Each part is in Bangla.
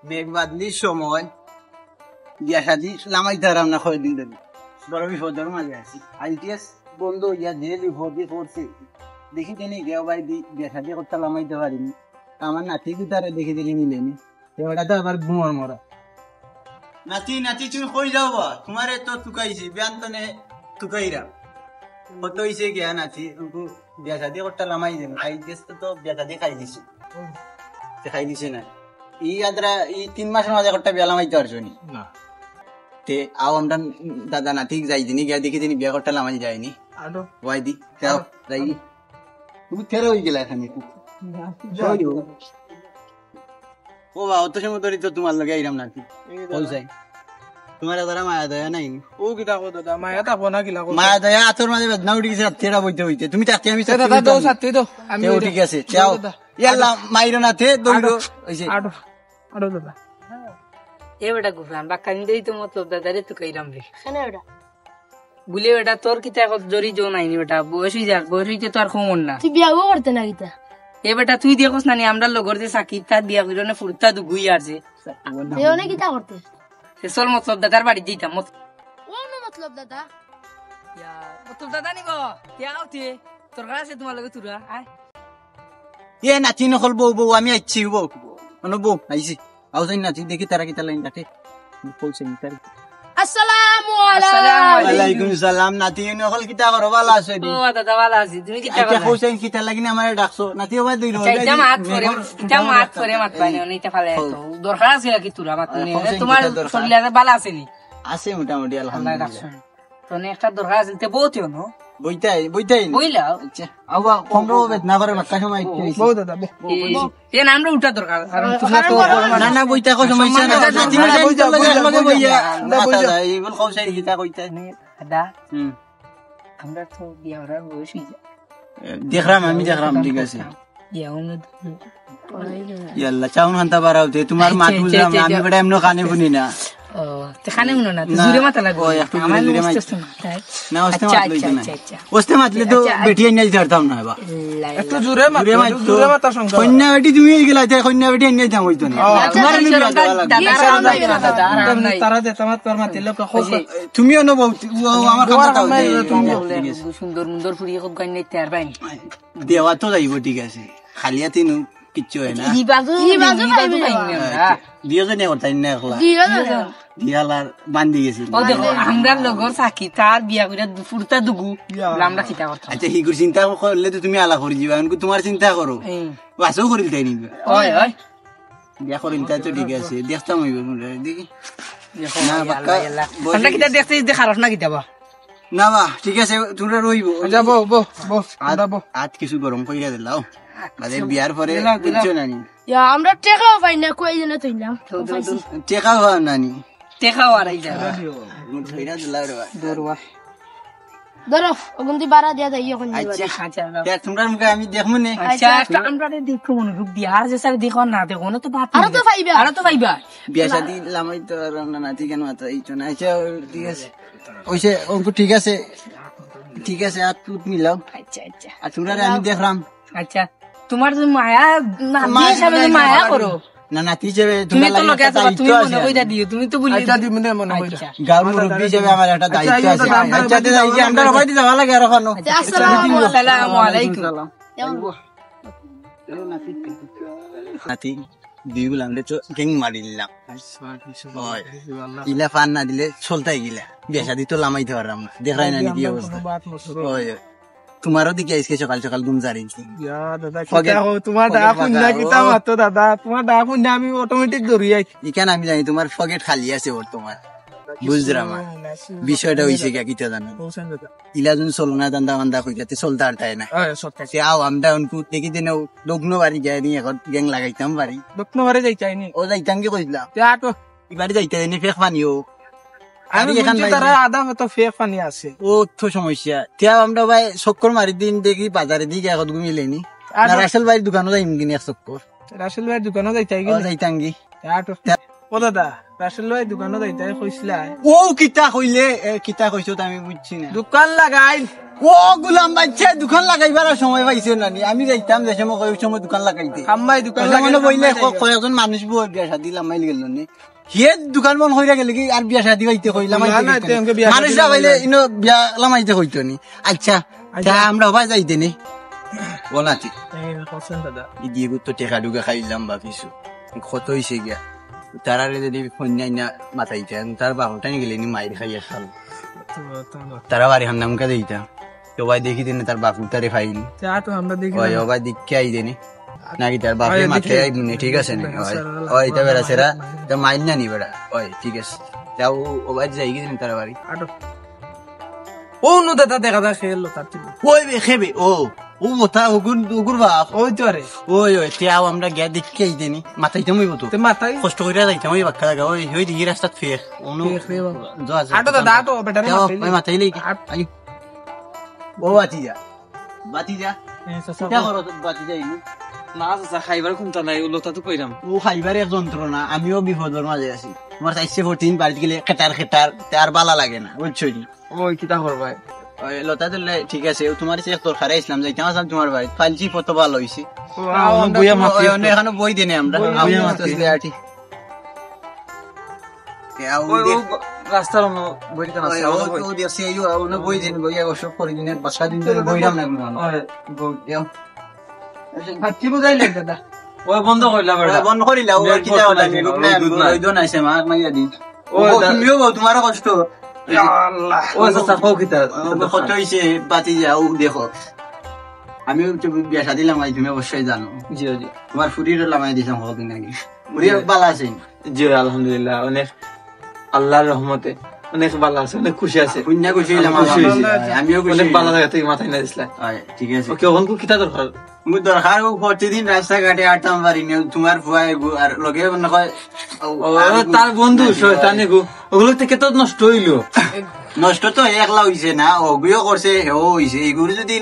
বেগ বাদলির সময় বিয়া শাদি লামাইতে হারাম না কয়দিন ধরে বড় বিপদের মাঝে আছি আইটিএস বন্ধ ইয়া যে বিপদে পড়ছে দেখি তিনি কেউ ভাই বিয়া শাদি করতে লামাইতে পারিনি আমার নাতি তারে দেখি দিলি মিলেনি ওটা তো আবার ঘুমর মরা নাতি নাতি তুমি কই যাও বা তোমারে তো টুকাইছি বিয়ান তো নে টুকাইরা কত হইছে গিয়া নাতি বিয়া শাদি করতে লামাই দেন আইটিএস তো বিয়া শাদি খাই দিছে খাই দিছে না ই আদ্রা এই 3 মাসের মাঝে একটা বিয়া লামাইতে পারছো নি না তে আও আমরা দাদা নাতি যাই দিনি গিয়া দেখি দিনি বিয়া করতে লামাই যায়নি আদো ওয়াই দি যাও যাই তুমি তেরো হয়ে গেলা এখানে ও বা অত সময় ধরে তো তোমার লগে আইরাম নাকি বল যাই তোমার দাদা মায়া দয়া নাই ও কিটা কো দাদা মায়া তা বনা কিলা কো মায়া দয়া আতর মাঝে বেদনা উঠি গেছে তেরা বইতে হইতে তুমি তাতে আমি দাদা দো সাথে তো আমি ঠিক আছে যাও ইয়াল্লা মাইরো না তে দৌড়ো হইছে আডো আডো দাদা এ বেটা গুফরান বাক্কানি দেই তো মতলব দাদা রে তো কইরাম রে কেন বেটা বুলে বেটা তোর কিতা কত জরি জো নাইনি বেটা বয়স হই যাক বয়স হইতে তো আর খমন না তুই বিয়াও করতে না কিতা এ বেটা তুই দেখোস না নি আমরা লগর যে সাকি তা বিয়া কইরো না ফুরতা দুগুই আছে তুই অনেক কিতা করতে সে চল মতলব দাদার বাড়ি দিতাম ও না মতলব দাদা মতলব দাদা নিব কে আউতে তোর কাছে তোমার লগে তুরা আয় এ নাতি নকল বউ বউ আমি আইছি বউ মানে বউ আইছি আও যাই নাতি দেখি তারা কি লাইন কাটে বলছে তার আসসালামু আলাইকুম সালাম নাতি নকল কিতা করো ভালো আছে দি ও দাদা ভালো আছি তুমি কিতা আচ্ছা করো কইছেন কিতা লাগিনা আমারে ডাকছো নাতি ওবা দুই রোজ চাইতা মাত করে মাত পানি অনেকটা ফালে তো দরকার আছে কি তুরা মাত নি তোমার শরীরে ভালো আছে নি আছে মোটামুটি আলহামদুলিল্লাহ তো একটা দরকার আছে তে বহুতও নো বইতাই বইলা আচ্ছা আবা কমরো বেদনা করে বাক্কা সময় বউ দাদা এ নামটা উঠা দরকার কারণ তুমি তো না না বইতা কো সমস্যা না নাতি লগে বইয়া দাদা এই বল কইছাই কিতা কইতা দাদা আমরা তো বিয়া হওয়ার বয়স হইছে দেখরাম আমি দেখরাম ঠিক আছে বিয়া হলো ইয়াল্লা চাউন হান্তা বারাউতে তোমার মাত বুঝলাম আমি বড় এমন কানে শুনি না ও তে কানে শুনো না জুরে মাথা লাগো একটু জুরে মাথা না ওস্তে মাত লইতে না আচ্ছা ওস্তে মাতলে তো বেটি এনে দিতাম না বা একটু জোরে মাতা সঙ্গ কন্যা বেটি তুমি গেলা তাই কন্যা বেটি এনে দিতাম হইতো না তোমার নি তারা দে তোমার তোর মাতিল তুমিও ন আমার কথা সুন্দর সুন্দর ফুরিয়ে খুব গান নিতে আর পাই দেওয়া তো যাইব ঠিক আছে খালিয়াতে নু কিচ্ছু হয় না দিও জনে করতাই না একলা দিয়ালার বান্ধি গেছিল ও দেখো আমরা লগর সাকি তার বিয়া করে ফুরতা দুগু আমরা চিন্তা করতাম আচ্ছা হিগুর চিন্তা করলে তো তুমি আলা করে যাবা কিন্তু তোমার চিন্তা করো বাসও করিল তাই নিবে ওই ওই বিয়া করিল তাই তো ঠিক আছে দেখতাম হইব দেখি না বাক্কা আমরা কিটা দেখতে দেখারস না কিটা বা না বা ঠিক আছে তোমরা রইব যাব বো আজ কিছু গরম কইরা দিলাও মানে বিয়ার পরে কিচ্ছু নানি আমরা টেকাও পাই না কই দিনে তুইলাম টেকা হওয়া নানি দেখাও আর এই যা ধইরা দিলাও রে দরবা ধরো ওগুন্তি বাড়া দিয়া যাই এখন আচ্ছা আচ্ছা দেখ তোমরা মুখে আমি দেখমু নে আচ্ছা আমরা দেখো মনে রূপ দিয়া আর যে স্যার দেখো না দেখো না তো বাত আরো তো পাইবা বিয়া শাদি লামাই তো রান্না নাতি কেন মাত্র এই তো না আচ্ছা ঠিক আছে ওইসে অঙ্ক ঠিক আছে আর তুই মিলাও আচ্ছা আচ্ছা আর তোমরা আমি দেখলাম আচ্ছা তোমার তো মায়া মায়া করো না নাতি হিসেবে তুমি তো লোকে আছো তুমি মনে কইরা দিও তুমি তো বলি আচ্ছা দি মনে কইরা গাঁর মুরব্বি হিসেবে আমার একটা দায়িত্ব আছে আচ্ছা দিদা এই যে আমরা রবাই দিতে ভালো লাগে আর ওখানে আসসালামু আলাইকুম নাতি দিগুল আমরা তো গেং মারি দিলাম ইলা ফান না দিলে চলতাই গিলা বিয়া শাদি তো লামাইতে পারলাম না দেখাই না কি অবস্থা তোমারও দিকে আজকে সকাল সকাল ঘুম জারিছি তোমার ডাক শুননা কিতা মাতো দাদা তোমার ডাক শুননা আমি অটোমেটিক দৌড়ি আই ইখান আমি জানি তোমার পকেট খালি আছে বর্তমান বুঝলাম বিষয়টা হইছে কিতা জানো ইলা যখন চলো না দান্দা বান্দা কইতে চলতে আর তাই না সে আও আমরা উনকু দেখি দিন দগ্ন বাড়ি যাই নি এখন গ্যাং লাগাইতাম বাড়ি দক্ষিণ বারে যাই চাইনি ও যাইতাম কি কইলা আটো এবারে যাইতে নি ফেক পানিও আমি বুঝছি তারা আধা মতো ফেক পানি আছে ও তো সমস্যা তিয়া আমরা ভাই চক্কর মারি দিন দেখি বাজারে দিকে এখন ঘুমিলেনি না রাসেল ভাইয়ের দোকানও যাইম কিনি এক চক্কর রাসেল ভাইয়ের দোকানও যাইতাই যাইতাম কি আটো ও দাদা রাসেল ভাই দোকানও যাইতাই কইছিলা ও কিতা কইলে কিতা কইছো আমি বুঝছি না দোকান লাগাই ও গুলাম বাচ্চা দোকান লাগাইবার সময় পাইছে নানি আমি যাইতাম যে সময় কয়েক সময় দোকান লাগাইতে খাম্বাই দোকান মানে বইলে কয়েকজন মানুষ বই বিয়া শাদি লামাই গেল নি হিয়ে দোকান বন্ধ হইরা গেলে কি আর বিয়া শাদি হইতে কইলাম মানুষরা বইলে ইনো বিয়া লামাইতে হইতো নি আচ্ছা আমরা হবাই যাইতে নি বলাতি দাদা ইদিয়ে তো টেকা ডুগা খাইলাম ভাবিছো কত হইছে গিয়া তারারে যদি ফোন নাই না মাথাইতে তার বাহুটা নিয়ে গেলে নি মাইর খাইয়া খাল তারা বাড়ি হান্নামকা দিতা তো ভাই দেখি দিনে তার বাপু তারে ফাইল তো আমরা দেখি ওই ভাই দেখে আই দেনি নাকি তার বাপের মাথায় আই নি ঠিক আছে নি ওই এটা বেড়া সেরা তো মাইল না নি বেড়া ওই ঠিক আছে যাও ও ভাই যাই গিয়ে তার বাড়ি ও নো দাদা দেখা দা খেললো তার ওই খেবে ও ও মোটা ওগুর বাপ ওই তো আরে ওই ওই তেও আমরা গিয়া দেখে আই দেনি মাথায় তুমি বতো তে মাথায় কষ্ট কইরা যাইতাম ওই বাক্কা লাগা ওই ওই দিকে রাস্তাত ফের ওনো আটো দাদা আটো বেটারে ওই মাথায় লই আই ও বাতিজা কিটা করো বাতিজা ইনু না চাচা খাইবার কোনটা নাই ওলতা তো কইরাম ও খাইবার এক যন্ত্রণা আমিও বিপদের মাঝে আছি তোমার চাইছে 14 বাড়িতে গেলে খেটার তার বালা লাগে না বুঝছো নি ওই কিটা করবাই ওই লতা দিলে ঠিক আছে তোমার সে তোর খারে ইসলাম যাইতাম আসলাম তোমার বাড়ি ফালছি কত ভালো হইছে বইয়া মাতি এখানে বই দেনে আমরা বইয়া মাতি আটি রাস্তার অন্য বই কেন আছে ও দিছে ইউ ওনো বই দেন বইয়া সব করে দিনে বাসা দিন ধরে বইরাম না কি বুঝাই লাগ দাদা ওই বন্ধ কইলা বড় বন্ধ করিলা ও কিটা হলা লোক না ওই দন আইছে মা মাইয়া দি ও তুমিও তোমার কষ্ট আল্লাহ ও চাচা কও কিটা কত হইছে বাতি যাও দেখো আমি বিয়া শাদি লামাই তুমি অবশ্যই জানো জি জি তোমার ফুরির লামাই দিছাম কতদিন আগে ফুরির ভালো আছে জি আলহামদুলিল্লাহ অনেক আল্লাহর রহমতে অনেক ভালো আছে অনেক খুশি আছে পুণ্য খুশি হইলাম আমিও খুশি অনেক ভালো জায়গা থেকে মাথায় না দিছিলা ঠিক আছে ওকে ওখান কিটা দরকার মু দরকার প্রতিদিন রাস্তাঘাটে আটতাম পারি না তোমার ফুয়াই আর লগে না কয় তার বন্ধু শয়তানি গো ওগুলো থেকে তো নষ্ট হইলো নষ্ট তো একলা হইছে না ওগুলো করছে হেও হইছে এগুলো যদি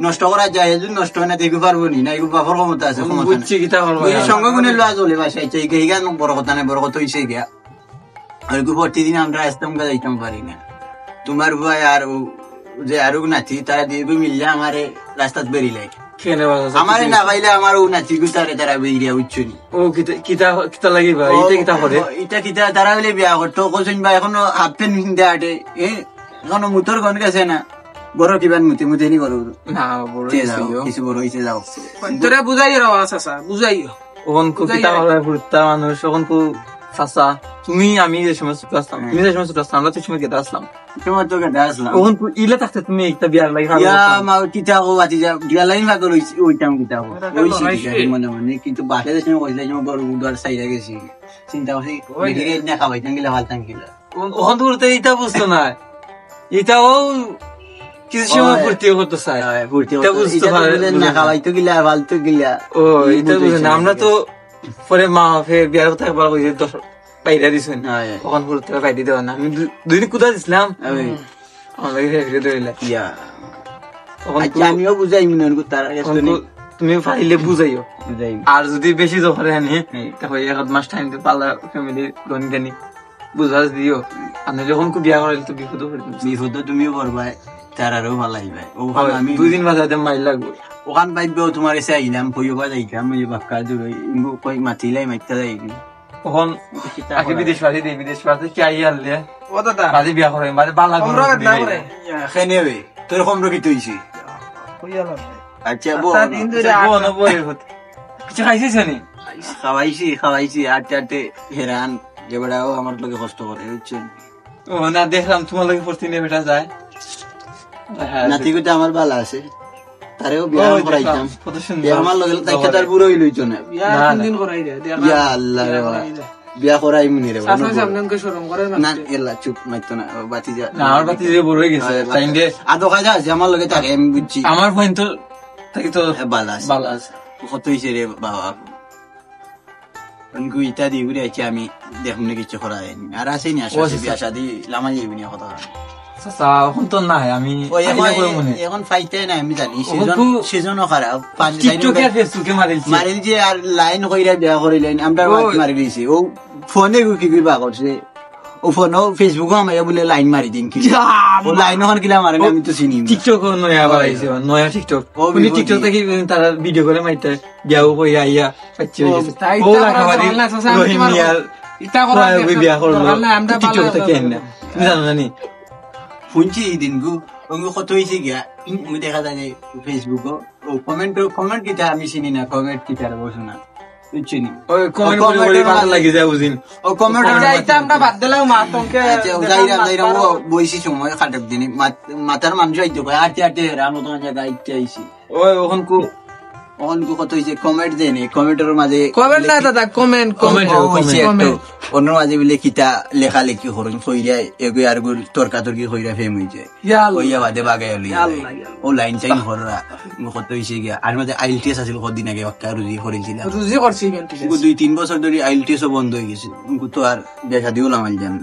নষ্ট করা যায় যদি নষ্ট হয় না দেখতে পারবো নি না এগুলো বাপর ক্ষমতা আছে বুঝছি কিটা করবো সঙ্গে গুনে লওয়া চলে বাসায় এইখান বড় কথা নাই বড় কথা হইছে গিয়া আর প্রতিদিন আমরা রাস্তামকা যাইতাম পারি না তোমার ভাই আর যে আরো নাতি তারা দিয়ে মিললে আমার রাস্তাত বেরিয়ে আমার না পাইলে আমার ও নাতি গুতারে তারা বেরিয়া উঠছনি ও কিতা লাগিবা কিতা করে কিতা তারা হইলে বিয়া করতো কোন বা এখনো হাফ প্যান্ট কিনতে আটে এখনো মুতর গন গেছে না বড় কিবান মুতে নি করো না বড় কিছু বড় হইছে যাও তোরা বুঝাইও চাচা বুঝাইও ওখান কিতা করে পুরতা মানুষ ওখান চাচা তুমি আমি যে সময় ছোট আসলাম তুমি যে সময় ছোট আসলাম আমরা তো সময় কেটে আসলাম তোমার তো কেটে আসলাম ওখান ইলে থাকতে তুমি একটা বিয়ার লাগি মা কিতা হো বাতি যা বিয়া লাইন ভাগ লইছি ওইটাম কিতা হো মনে মনে কিন্তু বাসে যে সময় কইলা যে বড় উদার সাইডে গেছি চিন্তা করছি দেখে না খাবাই টাঙ্গিলা ভাল টাঙ্গিলা ওখান তো এইটা বুঝতো না এটাও কিছু সময় ফুর্তি করতে চাই এটা বুঝতে পারলেন না খাবাই তো গিলা ভাল তো গিলা ও এটা বুঝেন আমরা তো পরে মা ফের বিয়ার কথা একবার কইছে দশ বাইরে দিছেন ওখান ফুরতে বাইরে দেওয়া না আমি দুই দিন কুদা দিছিলাম আমার ফের ধরিলা ইয়া আমিও বুঝাই মনে তার তুমি পাইলে বুঝাইও আর যদি বেশি জোরে আনি তাহলে এক মাস টাইম তো পালা ফ্যামিলি গনি গানি বুঝা দিও আপনি যখন বিয়া করাইলে তো বিপদ তুমিও করবাই তার আরো ভালো লাগবে আমি 2 দিন বাদে মাইল লাগবে ওখান বাইবে তোমার এসে আইলাম পইবা যাইতাম ওই বাক্কা দূরে কই মাতিলাই মাইতা যাইবি ওখান আগে বিদেশ পাতি কি আই আনলে ও দাদা বাদে বিয়া করে বাদে বালা করে না করে খেনেবে তোর কম রকি তুইছি আচ্ছা বো দিন ধরে বো না বলে কিছু খাইছিস নি খাওয়াইছি আটে হেরান যেবাড়াও আমার লগে কষ্ট করে বুঝছেন ও না দেখলাম তোমার লগে প্রতিদিন বেটা যায় নাতিগুটা আমার ভালো আছে তারেও বিয়া করাইতাম আমার লগে তাইকে তার বুড়ো হইল হইতো না ইয়া আল্লাহ রে বিয়া করাই মুনি রে না এলা চুপ মাইতো না বাতি যা না আমার বাতি যে বড় হয়ে গেছে টাইমে আদো কাজা আছে আমার লগে থাকে আমি বুঝছি আমার ফোন তো তাকি তো ভালো আছে কত হইছে রে বাবা অনকু ইটা দি ঘুরে আইছি আমি দেখুন না কিছু করা হয়নি আর আসেই না আসলে বিয়া শাদি লামা যাইবি না কথা এখন তো না আমি এখন ফাইতে না আমি জানি সিজনও খারাপ মারিল যে আর লাইন কইরা বিয়া করিলেন আমরা মারি দিয়েছি ও ফোনে কি কিবা করছে ও ফোনও ফেসবুকও আমার বলে লাইন মারি দিন কি ও লাইন ওখান কিলা মারেন আমি তো চিনি না। টিকটক নয়া আবার আইছে নয়া টিকটক ও উনি বিপদ টিকটক দিয়ে। থেকে তারা ভিডিও করে মাইতে বিয়াও কই আইয়া পাচ্ছি হয়ে গেছে তাই ও তো রাখাবাদি আমরা চাচা, আমি রহিম তোমার- মিয়ার ইটা করা প্রায় ওই বিয়া করলো না, আমরা টিকটক ভালো থেকে এনে তুমি জানো না নি শুনছি এই দিনগু ওগুলো কত হয়েছে গিয়া আমি দেখা যায় যে ফেসবুকও ও কমেন্ট কিটা আমি চিনি না কমেন্ট কিটা বসু না চিনি ওই কমেন্ট করে করে পাতা লাগি যায় বুঝিন ও কমেন্ট আচ্ছা, ইটা আমরা বাদ দিলাম মা তোকে যাইরাম ও বইছি সময় খাটক দিনে মাথার মানুষ আইতো কয় আটে আটে রাম নতুন জায়গা আইতে আইছি ওই ওখান কো অনকু কত হয়েছে কমেন্ট দেয়নি কমেন্টের মাঝে কমেন্ট না দাদা কমেন্ট Comment, ও হইছে comment. একটু অন্য মাঝে বলে কিতা লেখালেখি করুন কইরা এগো আর গুল তর্কাতর্কি কইরা ফেম হইছে কইয়া বাদে বাগে হলি ও লাইন টাইম হররা কত হইছে গিয়া আর মাঝে আইএলটিএস আছিল কদিন আগে একটা রুজি করেছিলাম রুজি করছি কিন্তু 2-3 বছর ধরে আইএলটিএস বন্ধ হয়ে গেছে তো আর দেখা দিও লামাল যান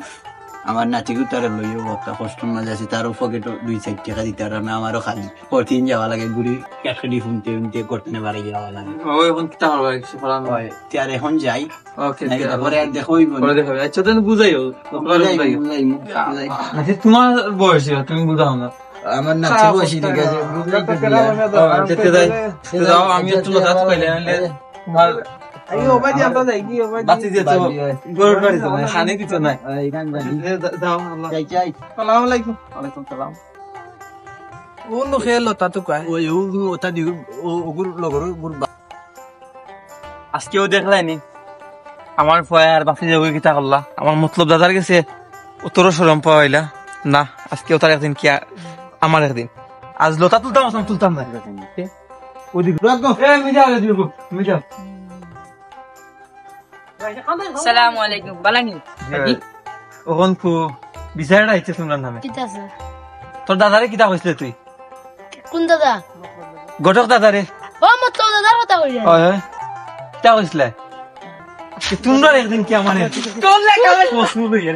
আমার নাতিকে তারা লইও একটা কষ্টের মাঝে আছে তারও পকেটও 2-4 টাকা দিতে আর না আমারও খালি প্রতিদিন যাওয়া লাগে ঘুরি ক্যাটকাটি শুনতে শুনতে করতে বাড়ি যাওয়া লাগে ওই ওখান কিতা করবা কিছু করার নাই হয় আর এখন যাই ওকে তারপরে আর দেখোই পরে দেখো আচ্ছা তুমি বুঝাইও আচ্ছা তোমার বয়স তুমি বুঝাও না আমার নাতি বসি ঠিক আছে যেতে যাই যাও আমি একটু লতাত পাইলে আনলে তোমার বাতি দিয়ে তো গরুর বাড়ি তো নাই খানি দিত নাই যাও আল্লাহ সালাম আলাইকুম ওয়ালাইকুম সালাম কোন খেলো তা তো কয় ওই ওটা দিও ওগুর লগর আজকেও দেখলাইনি আমার ফয়ার বাতি যাবো কিতা করলা আমার মতলব দাদার গেছে উত্তর সরম পাইলা না আজকেও তার একদিন কি আমার একদিন আজ লতা তুলতাম আসলাম তুলতাম না ওদিকে মিজাও মিজাও আসসালামু আলাইকুম বালানি ওখান কো বিচারটা আইছে তোমরা নামে কিতা আছে তোর দাদারে কিতা কইছিলে তুই কোন দাদা গটক দাদারে ও মতলব দাদার কথা কইরা হয় কিতা কইছিলে তোমরা একদিন কি আমার তোর লেখা প্রশ্ন লইয়া